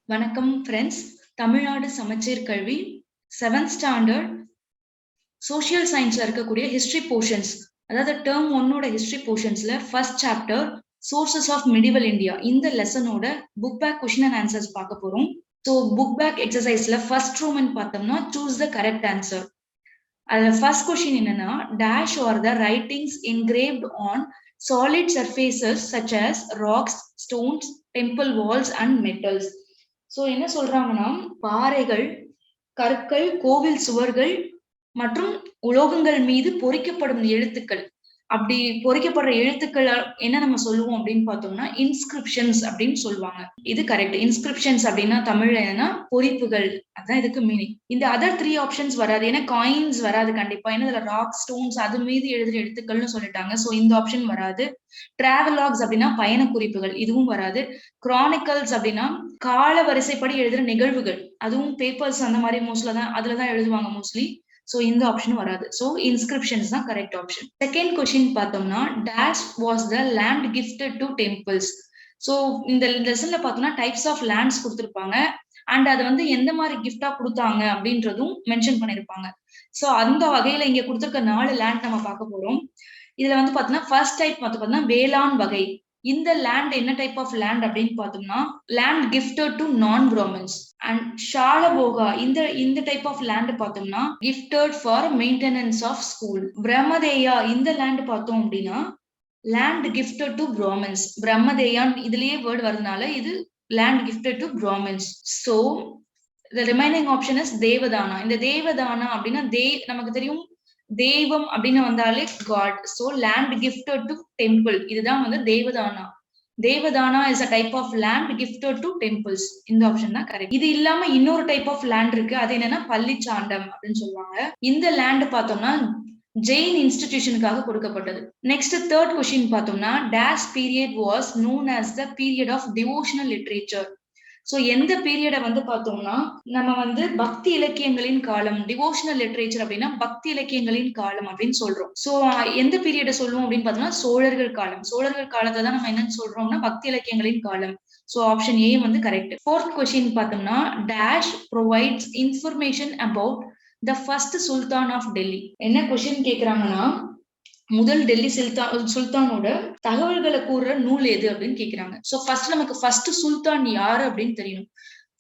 வணக்கம் ஃப்ரெண்ட்ஸ். தமிழ்நாடு சமச்சீர் கல்வி 7th ஸ்டாண்டர்ட் சோஷியல் சயின்ஸ்ல இருக்கக்கூடிய ஹிஸ்டரி போர்ஷன்ஸ், அதாவது டேர்ம் 1ஓட ஹிஸ்டரி போர்ஷன்ஸ்ல first chapter sources of medieval India இந்த லெசனோட book back question and answers பார்க்க போறோம். ஸோ புக் பேக் எக்ஸசைஸ்ல ஃபர்ஸ்ட் ரூமன் பார்த்தோம்னா சூஸ் த கரெக்ட் ஆன்சர். அதுல ஃபர்ஸ்ட் கொஸ்டின் என்னன்னா, dash are the writings engraved on solid surfaces such as rocks, stones, temple walls and metals. So என்ன சொல்றாங்கன்னா, பாறைகள், கற்கள், கோவில் சுவர்கள் மற்றும் உலோகங்கள் மீது பொறிக்கப்படும் எழுத்துக்கள். அப்படி பொறிக்கப்படுற எழுத்துக்கள் என்ன நம்ம சொல்லுவோம் அப்படின்னு பார்த்தோம்னா இன்ஸ்கிரிப்ஷன்ஸ் அப்படின்னு சொல்லுவாங்க. இது கரெக்ட். இன்ஸ்கிரிப்ஷன்ஸ் அப்படின்னா தமிழ்ல என்னன்னா பொறிப்புகள், அதான் இதுக்கு மீனிங். இந்த அதர் 3 ஆப்ஷன்ஸ் வராது, ஏன்னா காயின்ஸ் வராது கண்டிப்பா. ஏன்னா இதுல ராக், ஸ்டோன்ஸ் அது மீது எழுதுற எழுத்துக்கள்னு சொல்லிட்டாங்க. சோ இந்த ஆப்ஷன் வராது. டிராவலாக்ஸ் அப்படின்னா பயண குறிப்புகள், இதுவும் வராது. கிரானிக்கல்ஸ் அப்படின்னா கால வரிசைப்படி எழுதுற நிகழ்வுகள், அதுவும் பேப்பர்ஸ் அந்த மாதிரி அதுலதான் எழுதுவாங்க மோஸ்ட்லி. சோ இந்த ஆப்ஷன் வராது. சோ இன்ஸ்கிரிப்ஷன்ஸ் தான் கரெக்ட் ஆப்ஷன். செகண்ட் கொஸ்டின் பார்த்தோம்னா, dash was the land gifted to temples. So இந்த லெசன்ல பார்த்தோம்னா டைப்ஸ் ஆஃப் லேண்ட்ஸ் கொடுத்திருப்பாங்க அண்ட் அது வந்து எந்த மாதிரி கிஃப்டா கொடுத்தாங்க அப்படின்றதும் மென்ஷன் பண்ணிருப்பாங்க. சோ அந்த வகையில இங்க கொடுத்திருக்க 4 லேண்ட் நம்ம பார்க்க போறோம். இதுல வந்து பாத்தீங்கன்னா ஃபர்ஸ்ட் டைப் பாத்தீங்கன்னா வேளாண் வகை. இந்த லேண்ட் என்ன டைப் ஆஃப் லேண்ட் அப்படின்னு பார்த்தோம்னா land gifted to non Brahmins. And Shalabhoga இந்த டைப் ஆஃப் லேண்ட் பார்த்தோம்னா gifted for maintenance of school. Brahmadeya இந்த லேண்ட் பார்த்தோம் அப்படின்னா லேண்ட் கிஃப்டட் டு பிராமின்ஸ். பிரம்மதேயான் இதுலயே வேர்டு வரதுனால இது land gifted to Brahmins. So the remaining option is Devadana. இந்த தேவதானா அப்படின்னா நமக்கு தெரியும் தெய்வம் அப்படின்னு வந்தாலே God. So land gifted to temple, இதுதான் வந்து Devadana. Devadana is a type of land gifted to temples. இந்த ஆப்ஷன் தான் கரெக்ட். இது இல்லாம இன்னொரு டைப் ஆஃப் லேண்ட் இருக்கு, அது என்னன்னா பள்ளிச்சாண்டம் அப்படின்னு சொல்லுவாங்க. இந்த லேண்ட் பார்த்தோம்னா ஜெயின் இன்ஸ்டிடியூஷனுக்காக கொடுக்கப்பட்டது. நெக்ஸ்ட் தேர்ட் கொஸ்டின் பார்த்தோம்னா, dash period was known as the period of devotional literature. So எந்த பீரியட வந்து பார்த்தோம்னா நம்ம வந்து பக்தி இலக்கியங்களின் காலம், டிவோஷனல் லிட்ரேச்சர் அப்படின்னா பக்தி இலக்கியங்களின் காலம் அப்படின்னு சொல்றோம். சோ எந்த பீரியட சொல்லுவோம் அப்படின்னு பார்த்தோம்னா சோழர்கள் காலம். சோழர்கள் காலத்தை தான் நம்ம என்னன்னு சொல்றோம்னா பக்தி இலக்கியங்களின் காலம். சோ ஆப்ஷன் ஏ வந்து கரெக்ட். ஃபோர்த் கொஸ்டின் பார்த்தோம்னா, dash provides information about the first sultan of Delhi. என்ன கொஸ்டின் கேக்குறாங்கன்னா, முதல் டெல்லி சுல்தானோட தகவல்களை கூறுற நூல் எது அப்படின்னு கேக்குறாங்க. சோ ஃபர்ஸ்ட் நமக்கு ஃபர்ஸ்ட் சுல்தான் யாரு அப்படின்னு தெரியணும்.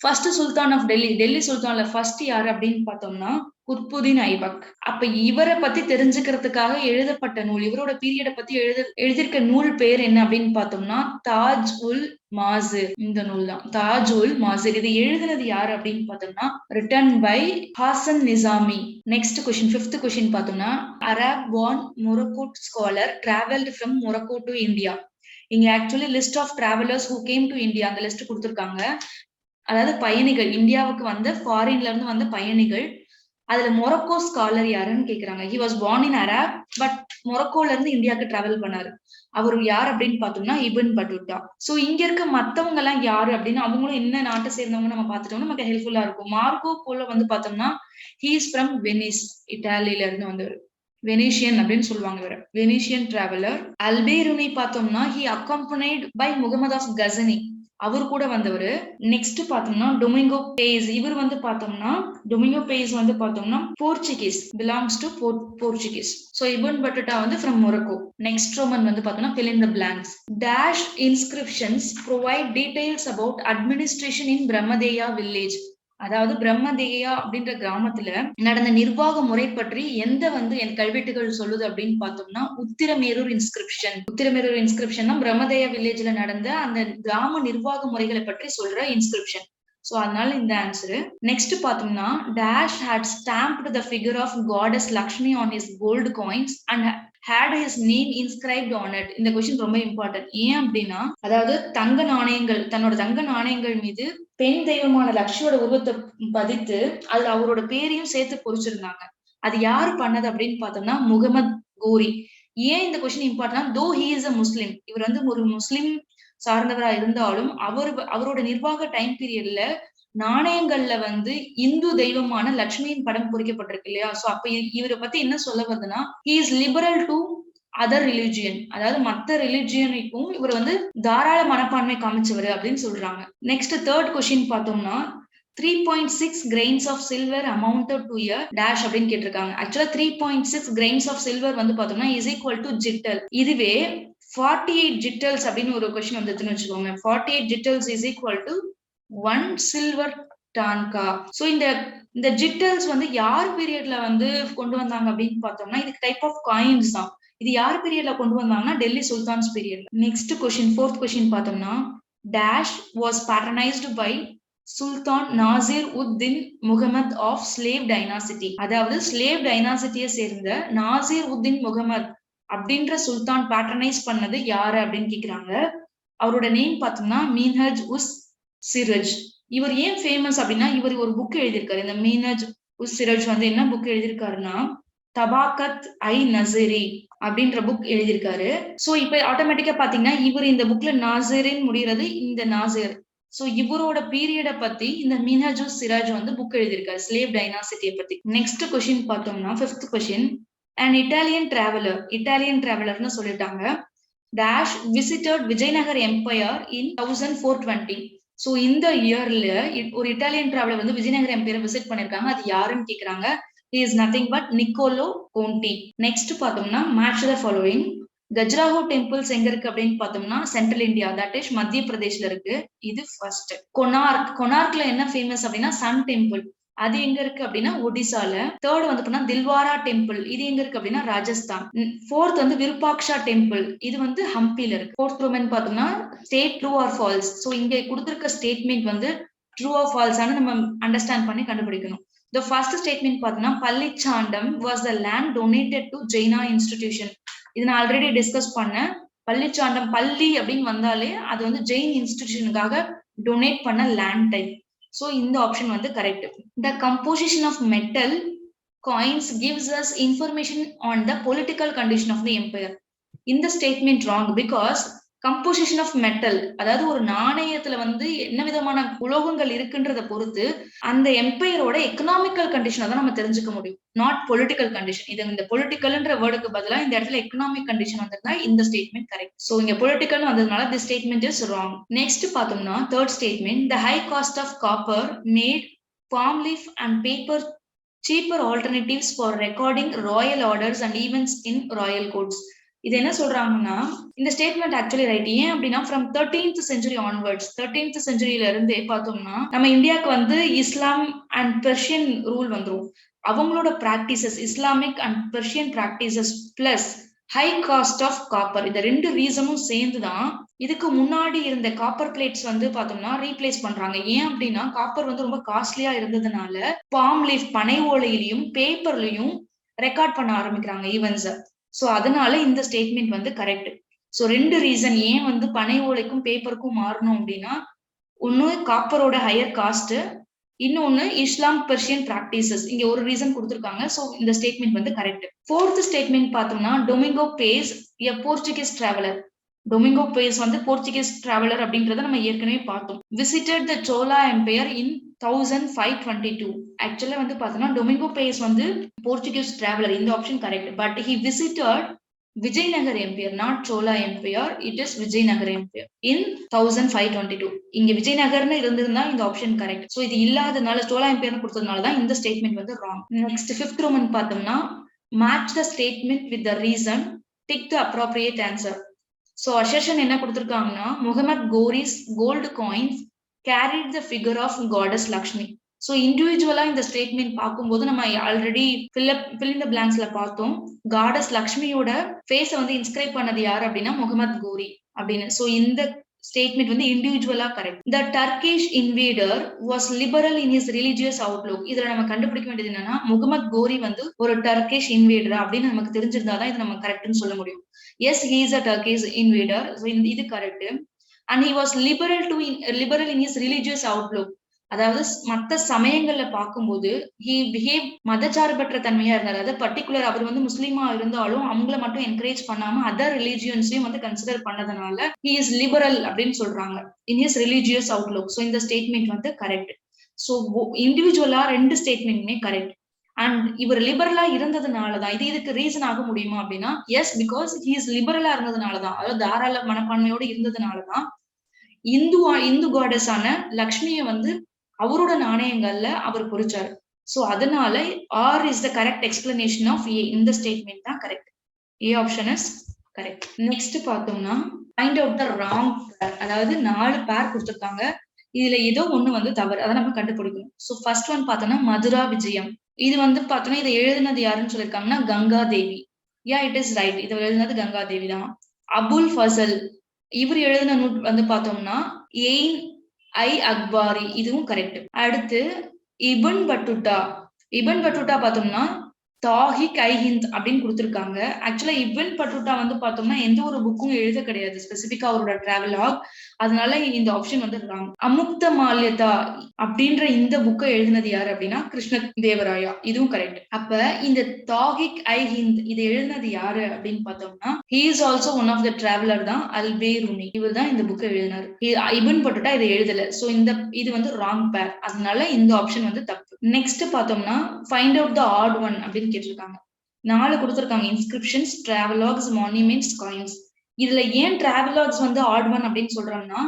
ஃபர்ஸ்ட் சுல்தான் ஆஃப் டெல்லி சுல்தான்ல ஃபர்ஸ்ட் யாரு அப்படின்னு பார்த்தோம்னா குத்புதீன் ஐபக். அப்ப இவரை பத்தி தெரிஞ்சுக்கிறதுக்காக எழுதப்பட்ட நூல், இவரோட பீரியட பத்தி எழுதியிருக்க நூல் பேர் என்ன அப்படின்னு பார்த்தோம்னா தாஜ் உல் மாசிர். இந்த நூல் தான் தாஜ் உல் மாசிர். இது எழுதினது யாரு அப்படின்னு பார்த்தோம்னா written by Hasan Nizami. Next question, fifth question பார்த்தோம்னா, Arab born Morocco scholar traveled from Morocco to India. இங்க actually list of travellers who came to India அந்த லிஸ்ட் கொடுத்திருக்காங்க. அதாவது பயணிகள், இந்தியாவுக்கு வந்த ஃபாரின்ல இருந்து வந்த பயணிகள். அதுல மொரக்கோ ஸ்காலர் யாருன்னு கேக்குறாங்க. He was born in Arab but மொரக்கோல இருந்து இந்தியாவுக்கு டிராவல் பண்ணாரு. அவரு யார் அப்படின்னு பார்த்தோம்னா இபின் பட்டூட்டா. சோ இங்க இருக்க மத்தவங்க எல்லாம் யாரு அப்படின்னு அவங்களும் என்ன நாட்டை சேர்ந்தவங்க நம்ம பார்த்துட்டோம்னா நமக்கு ஹெல்ப்ஃபுல்லா இருக்கும். மார்க்கோ போல வந்து பார்த்தோம்னா ஹி இஸ் ஃப்ரம் வெனிஸ், இட்டாலியில இருந்து வந்தவர். வெனிஷியன் அப்படின்னு சொல்லுவாங்க இவர, வெனிஷியன் டிராவலர். அல்பேருனி பார்த்தோம்னா he accompanied by Muhammad of Ghazni, அவர் கூட வந்தவர். நெக்ஸ்ட் பார்த்தோம்னா டொமிங்கோ பேஸ், இவர் வந்து பார்த்தோம்னா டொமிங்கோ பேஸ் வந்து பார்த்தோம்னா Portuguese, belongs to Portuguese. So Ibn Battuta வந்து ஃப்ரம் மொரக்கோ. நெக்ஸ்ட் ரோமன் வந்து பார்த்தோம்னா fill in the blanks. Dash inscriptions provide details about administration in Brahmadeya village. அதாவது பிரம்மதேயா அப்படின்ற கிராமத்துல நடந்த நிர்வாக முறை பற்றி எந்த வந்து என் கல்வெட்டுகள் சொல்லுது அப்படின்னு பார்த்தோம்னா உத்திரமேரூர் இன்ஸ்கிரிப்ஷன். உத்திரமேரூர் இன்ஸ்கிரிப்ஷன் தான் பிரம்மதேயா வில்லேஜ்ல நடந்த அந்த கிராம நிர்வாக முறைகளை பற்றி சொல்ற இன்ஸ்கிரிப்ஷன். சோ அதனால இந்த ஆன்சரு. நெக்ஸ்ட் பார்த்தோம்னா, dash had stamped the figure of goddess Lakshmi on his gold coins and had his name inscribed on it. இந்த கொஸ்டின் ரொம்ப இம்பார்ட்டன்ட். ஏன் அப்படின்னா, அதாவது தங்க நாணயங்கள், தன்னோட தங்க நாணயங்கள் மீது பெண் தெய்வமான லக்ஷ்மியோட உருவத்தை பதித்து அதுல அவரோட பேரையும் சேர்த்து பொறிச்சிருந்தாங்க. அது யாரு பண்ணது அப்படின்னு பார்த்தோம்னா முகமது கோரி. ஏன் இந்த question important, though he is a Muslim, இவர் வந்து ஒரு முஸ்லிம் சார்ந்தவரா இருந்தாலும் அவரோட நிர்வாக டைம் பீரியட்ல நாணயங்கள்ல வந்து இந்து தெய்வமான லட்சுமியின் படம் பொறிக்கப்பட்டிருக்கு இல்லையா. சோ அப்ப இவரை பத்தி என்ன சொல்ல வருதுன்னா, he is liberal to other religion, அதாவது மத்த ரிலிஜியனுக்கும் இவர் வந்து தாராள மனப்பான்மை காமிச்சவர் அப்படின்னு சொல்றாங்க. நெக்ஸ்ட் தேர்ட் கொஸ்டின் பார்த்தோம்னா 3.6 grains of silver amounted to a dash அப்படின்னு கேட்டிருக்காங்க. ஆக்சுவலா 3.6 grains of silver வந்து பார்த்தோம்னா is equal to ஜிட்டல். இதுவே 48 ஜிட்டல்ஸ் அப்படின்னு ஒரு கொஸ்டின் வந்துச்சுன்னு வச்சுக்கோங்க. 48 jitals is equal to 1 silver tanka. So இந்த ஜிட்டல்ஸ் வந்து யார் பீரியட்ல வந்து கொண்டு வந்தாங்க அப்படின்னு பார்த்தோம்னா இதுக்கு டைப் ஆஃப் காயின்ஸ் தான். இது யார் பீரியட்ல கொண்டு வந்தாங்கன்னா டெல்லி சுல்தான்ஸ் பீரியட்ல. நெக்ஸ்ட் கொஸ்டின் ஃபோர்த் கொஸ்டின் பார்த்தோம்னா dash was patronised by sultan Nasir Uddin Muhammad of slave dynasty. அதாவது ஸ்லேவ் டைனாசிட்டியை சேர்ந்த நாசிர் உத்தின் முகமது அப்படின்ற சுல்தான் பேட்டர்னைஸ் பண்ணது யாரு அப்படின்னு கேக்குறாங்க. அவரோட நேம் பார்த்தோம்னா மீன்ஹஜ் உஸ் சிரஜ். இவர் ஏன் ஃபேமஸ் அப்படின்னா இவர் ஒரு புக் எழுதியிருக்காரு. இந்த மீனஜ் உஸ் சிரஜ் வந்து என்ன புக் எழுதியிருக்காருன்னா தபாகத் ஐ நசரி அப்படின்ற புக் எழுதியிருக்காரு. சோ இப்ப ஆட்டோமேட்டிக்கா பாத்தீங்கன்னா இவர் இந்த புக்ல நாசிரின் முடிகிறது இந்த நாசிர். சோ இவரோட பீரியடை பத்தி இந்த மீனஜ் உஸ் சிராஜ் வந்து புக் எழுதியிருக்காரு ஸ்லேவ் டைனாசிட்டியை பத்தி. நெக்ஸ்ட் கொஸ்டின் பார்த்தோம்னா ஃபிஃப்த் கொஸ்டின் அண்ட் இட்டாலியன் டிராவலர்னு சொல்லிட்டாங்க. டேஷ் விசிட்டட் விஜயநகர் எம்பையர் இன் 1420. சோ இந்த இயர்ல ஒரு இட்டாலியன் டிராவலர் வந்து விஜயநகர் எம்பையர் விசிட் பண்ணிருக்காங்க. அது யாருன்னு கேக்குறாங்க. He is nothing but Niccolo Conti. Next பார்த்தோம்னா match the following. Khajuraho temples எங்க இருக்கு அப்படின்னு பார்த்தோம்னா சென்ட்ரல் இந்தியா, தட் இஸ் மத்திய பிரதேஷ்ல இருக்கு. இது ஃபர்ஸ்ட். கொனார்க்ல என்ன ஃபேமஸ் அப்படின்னா சன் டெம்பிள், அது எங்க இருக்கு அப்படின்னா ஒடிசால. தேர்ட் வந்து பார்த்தா தில்வாரா டெம்பிள், இது எங்க இருக்கு அப்படின்னா ராஜஸ்தான். ஃபோர்த் வந்து விருப்பாக்ஷா டெம்பிள், இது வந்து ஹம்பில இருக்கு. ஃபோர்த் ரோமன் பார்த்தோம்னா state true or false. So இங்க கொடுத்திருக்க ஸ்டேட்மெண்ட் வந்து ட்ரூ ஆர் ஃபால்ஸ் ஆனு நம்ம அண்டர்ஸ்டாண்ட் பண்ணி கண்டுபிடிக்கணும். The first statement பார்த்தோம்னா பள்ளிச்சாண்டம் was the land donated to Jaina institution. இது நான் ஆல்ரெடி டிஸ்கஸ் பண்ணேன். பள்ளிச்சாண்டம் பள்ளி அப்படின்னு வந்தாலே அது வந்து ஜெயின் இன்ஸ்டிடியூஷனுக்காக டொனேட் பண்ண லேண்ட் டைப். சோ இந்த ஆப்ஷன் வந்து correct. The composition of metal coins gives us information on the political condition of the empire. இந்த statement wrong. Because composition of metal, அதாவது ஒரு நாணயத்துல வந்து என்ன விதமான உலோகங்கள் இருக்குன்றத பொறுத்து அந்த எம்பையரோட எக்கனாமிக்கல் கண்டிஷனை தான் நம்ம தெரிஞ்சுக்க முடியும், நாட் பொலிட்டிக்கல் கண்டிஷன். இது இந்த பொலிட்டிக்கல்ன்ற வேர்டுக்கு பதிலா இந்த இடத்துல எக்கனாமிக் கண்டிஷன் வந்திருந்தா இந்த ஸ்டேட்மெண்ட் கரெக்ட். சோ இங்க பொலிட்டிக்கல் வந்ததுனால the statement is wrong. Next பார்த்தோம்னா third statement, the high cost of copper made palm leaf and paper cheaper alternatives for recording royal orders and events in royal courts. இது என்ன சொல்றாங்கன்னா இந்த statement actually right. ஏன் அப்படின்னா from 13th century onwards, 13th centuryல இருந்தே பார்த்தோம்னா நம்ம இந்தியாவுக்கு வந்து இஸ்லாம் அண்ட் பெர்ஷியன் ரூல் வந்துரும். அவங்களோட practices Islamic and Persian practices plus high cost of copper, இந்த ரெண்டு ரீசனும் சேர்ந்துதான் இதுக்கு முன்னாடி இருந்த காப்பர் பிளேட்ஸ் வந்து பார்த்தோம்னா ரீப்ளேஸ் பண்றாங்க. ஏன் அப்படின்னா காப்பர் வந்து ரொம்ப காஸ்ட்லியா இருந்ததுனால பாம் லீஃப் பனை ஓலையிலையும் பேப்பர்லயும் ரெக்கார்ட் பண்ண ஆரம்பிக்கிறாங்க ஈவென்ட்ஸ். சோ அதனால இந்த ஸ்டேட்மெண்ட் வந்து கரெக்ட். சோ ரெண்டு ரீசன் ஏன் வந்து பனை ஓலைக்கும் பேப்பருக்கும் மாறணும் அப்படின்னா, ஒன்னு காப்பரோட ஹையர் காஸ்ட், இன்னொன்னு இஸ்லாம் பெர்ஷியன் பிராக்டிசஸ். இங்க ஒரு ரீசன் கொடுத்திருக்காங்க. சோ இந்த ஸ்டேட்மெண்ட் வந்து கரெக்ட். ஃபோர்த் ஸ்டேட்மெண்ட் பார்த்தோம்னா Domingo Paes a Portuguese traveller. Domingo Paes வந்து போர்ச்சுகீஸ் டிராவலர் அப்படின்றத நம்ம ஏற்கனவே பார்த்தோம். Visited the Chola empire in 1522. ஆக்சுவலா வந்து பார்த்தோம்னா டொமிங்கோ பேஸ் வந்து போர்ச்சுகீஸ் டிராவலர், இந்த option correct. But he visited Vijayanagar empire, not Chola empire, it is Vijayanagar empire in 1522. இங்க விஜயநகர்னு இருந்திருந்தா இந்த ஆப்ஷன் கரெக்ட். சோ இது இல்லாதனால சோலா எம்பையர்னு கொடுத்ததுனாலதான் இந்த ஸ்டேட்மெண்ட் வந்து ராங். நெக்ஸ்ட் ஃபிஃப்த் ரோமன் பார்த்தோம்னா match the statement with the reason, tick the appropriate answer. So assertion என்ன கொடுத்திருக்காங்கன்னா Muhammad Ghori's gold coins carried the figure of goddess Lakshmi. So இண்டிவிஜுவலா இந்த ஸ்டேட்மெண்ட் பார்க்கும்போது நம்ம ஆல்ரெடி fill in the blanksல பார்த்தோம். goddess லக்ஷ்மியோட ஃபேஸை வந்து இன்ஸ்கிரைப் பண்ணது யார் அப்படின்னா முகமது கோரி அப்படின்னு. சோ இந்த ஸ்டேட்மெண்ட் வந்து இண்டிவிஜுவலா correct. The Turkish invader was liberal in his religious outlook. இதுல நம்ம கண்டுபிடிக்க வேண்டியது என்னன்னா முகமது கோரி வந்து ஒரு டர்கிஷ் இன்வேடர் அப்படின்னு நமக்கு தெரிஞ்சிருந்தாதான் இது நம்ம கரெக்ட்னு சொல்ல முடியும். Yes, he is a Turkish invader. So இது correct. And he was liberal in his religious outlook. அதாவது மற்ற சமயங்கள்ல பார்க்கும்போது he behaved மதச்சார்பற்ற தன்மையா இருந்தார். அதாவது பர்டிகுலர் அவர் வந்து முஸ்லீமா இருந்தாலும் அவங்கள மட்டும் என்கரேஜ் பண்ணாம அதர் ரிலிஜியன்ஸையும் வந்து கன்சிடர் பண்ணதுனால he is liberal அப்படின்னு சொல்றாங்க in his religious outlook. So இந்த ஸ்டேட்மெண்ட் வந்து கரெக்ட். ஸோ இண்டிவிஜுவலா ரெண்டு ஸ்டேட்மெண்ட்மே கரெக்ட். அண்ட் இவர் லிபரலா இருந்ததுனாலதான் இதுக்கு ரீசன் ஆக முடியுமா அப்படின்னா எஸ், பிகாஸ் ஹி இஸ் லிபரலா இருந்ததுனாலதான், அதாவது தாராள மனப்பான்மையோடு இருந்ததுனாலதான் இந்து காடஸான லக்ஷ்மிய அவரோட நாணயங்கள்ல அவர் பொறிச்சாரு. சோ அதனால are is the correct explanation of A. இந்த ஸ்டேட்மெண்ட் தான் correct. A option is correct. Next பார்த்தோம்னா find out the wrong pair. அதாவது 4 பேர் கொடுத்திருக்காங்க. இதுல ஏதோ ஒண்ணு தவறு, அதை நம்ம கண்டுபிடிக்கணும். சோ ஃபர்ஸ்ட் ஒன் பார்த்தோம்னா மதுரா விஜயம். இது பார்த்தோம்னா இதை எழுதினது யாருன்னு சொல்லியிருக்காங்கன்னா கங்கா தேவி. யா, இட் இஸ் ரைட். இதை எழுதினது கங்கா தேவி தான். அபுல் ஃபசல் இவர் எழுதின நூல் பார்த்தோம்னா எயின் ஐ அக்பாரி. இதுவும் கரெக்ட். அடுத்து இபன் பட்டுட்டா. இபன் பட்டுட்டா பார்த்தோம்னா தாஹிக் ஐ ஹிந்த் அப்படின்னு கொடுத்திருக்காங்க. ஆக்சுவலா இபன் பட்டுட்டா பார்த்தோம்னா எந்த ஒரு புக்கும் எழுத கிடையாது ஸ்பெசிபிக்கா அவரோட டிராவலாக். அதனால இந்த ஆப்ஷன் ராங். அமுக்த மால்யதா அப்படின்ற இந்த புக்கை எழுதினது யாரு அப்படின்னா கிருஷ்ண தேவராயா. இதுவும் கரெக்ட். அப்ப இந்த தாஹிக் ஐ ஹிந்த் இதை எழுதினது யாரு அப்படின்னு பார்த்தோம்னா he is also one of the traveller தான், அல்பேருனி. இவர் தான் இந்த புக்கை எழுதினார். இபன் பட்டுட்டா இதை எழுதல. சோ இது ராங் பேர். அதனால இந்த ஆப்ஷன் தப்பு. நெக்ஸ்ட் பார்த்தோம்னா find out the odd one அப்படின்னு கேட்டிருக்காங்க. 4 கொடுத்திருக்காங்க. Inscriptions, travelogues, monuments, coins. இதுல ஏன் டிராவலாக்ஸ் ஆட் ஒன் அப்படின்னு சொல்றோம்னா,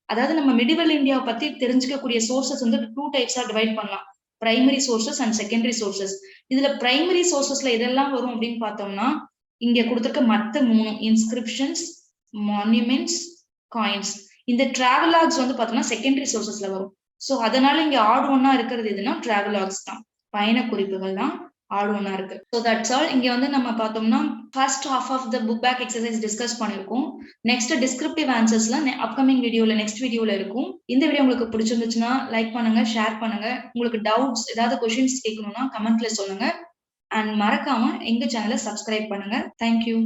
அதாவது நம்ம மிடிவல் இந்தியாவை பத்தி தெரிஞ்சுக்கக்கூடிய சோர்சஸ் 2 டைப்ஸா டிவைட் பண்ணலாம். Primary sources and secondary sources. இதுல பிரைமரி சோர்சஸ்ல இதெல்லாம் வரும் அப்படின்னு பார்த்தோம்னா இங்க கொடுத்திருக்க மத்த 3 இன்ஸ்கிரிப்ஷன்ஸ், மான்யூமெண்ட்ஸ், காயின்ஸ். இந்த டிராவலாக்ஸ் பார்த்தோம்னா செகண்டரி சோர்சஸ்ல வரும். சோ அதனால இங்க ஆட் ஒன்னா இருக்கிறது எதுனா டிராவலாக்ஸ் தான், பயண குறிப்புகள் தான் ஆட் ஒன்னா இருக்கு. So that's all. இங்க நம்ம பார்த்தோம்னா first half of the book back exercise discuss பண்ணிருக்கோம். நெக்ஸ்ட் டிஸ்கிரிப்டிவ் ஆன்சர்ஸ்ல அப்கமிங் வீடியோல நெக்ஸ்ட் வீடியோல இருக்கும். இந்த வீடியோ உங்களுக்கு பிடிச்சிருந்துச்சுன்னா லைக் பண்ணுங்க, ஷேர் பண்ணுங்க. உங்களுக்கு டவுட்ஸ் ஏதாவது क्वेश्चंस கேட்கணும்னா கமெண்ட்ல சொல்லுங்க. அண்ட் மறக்காம எங்க சேனலை சப்ஸ்கிரைப் பண்ணுங்க. தேங்க்யூ.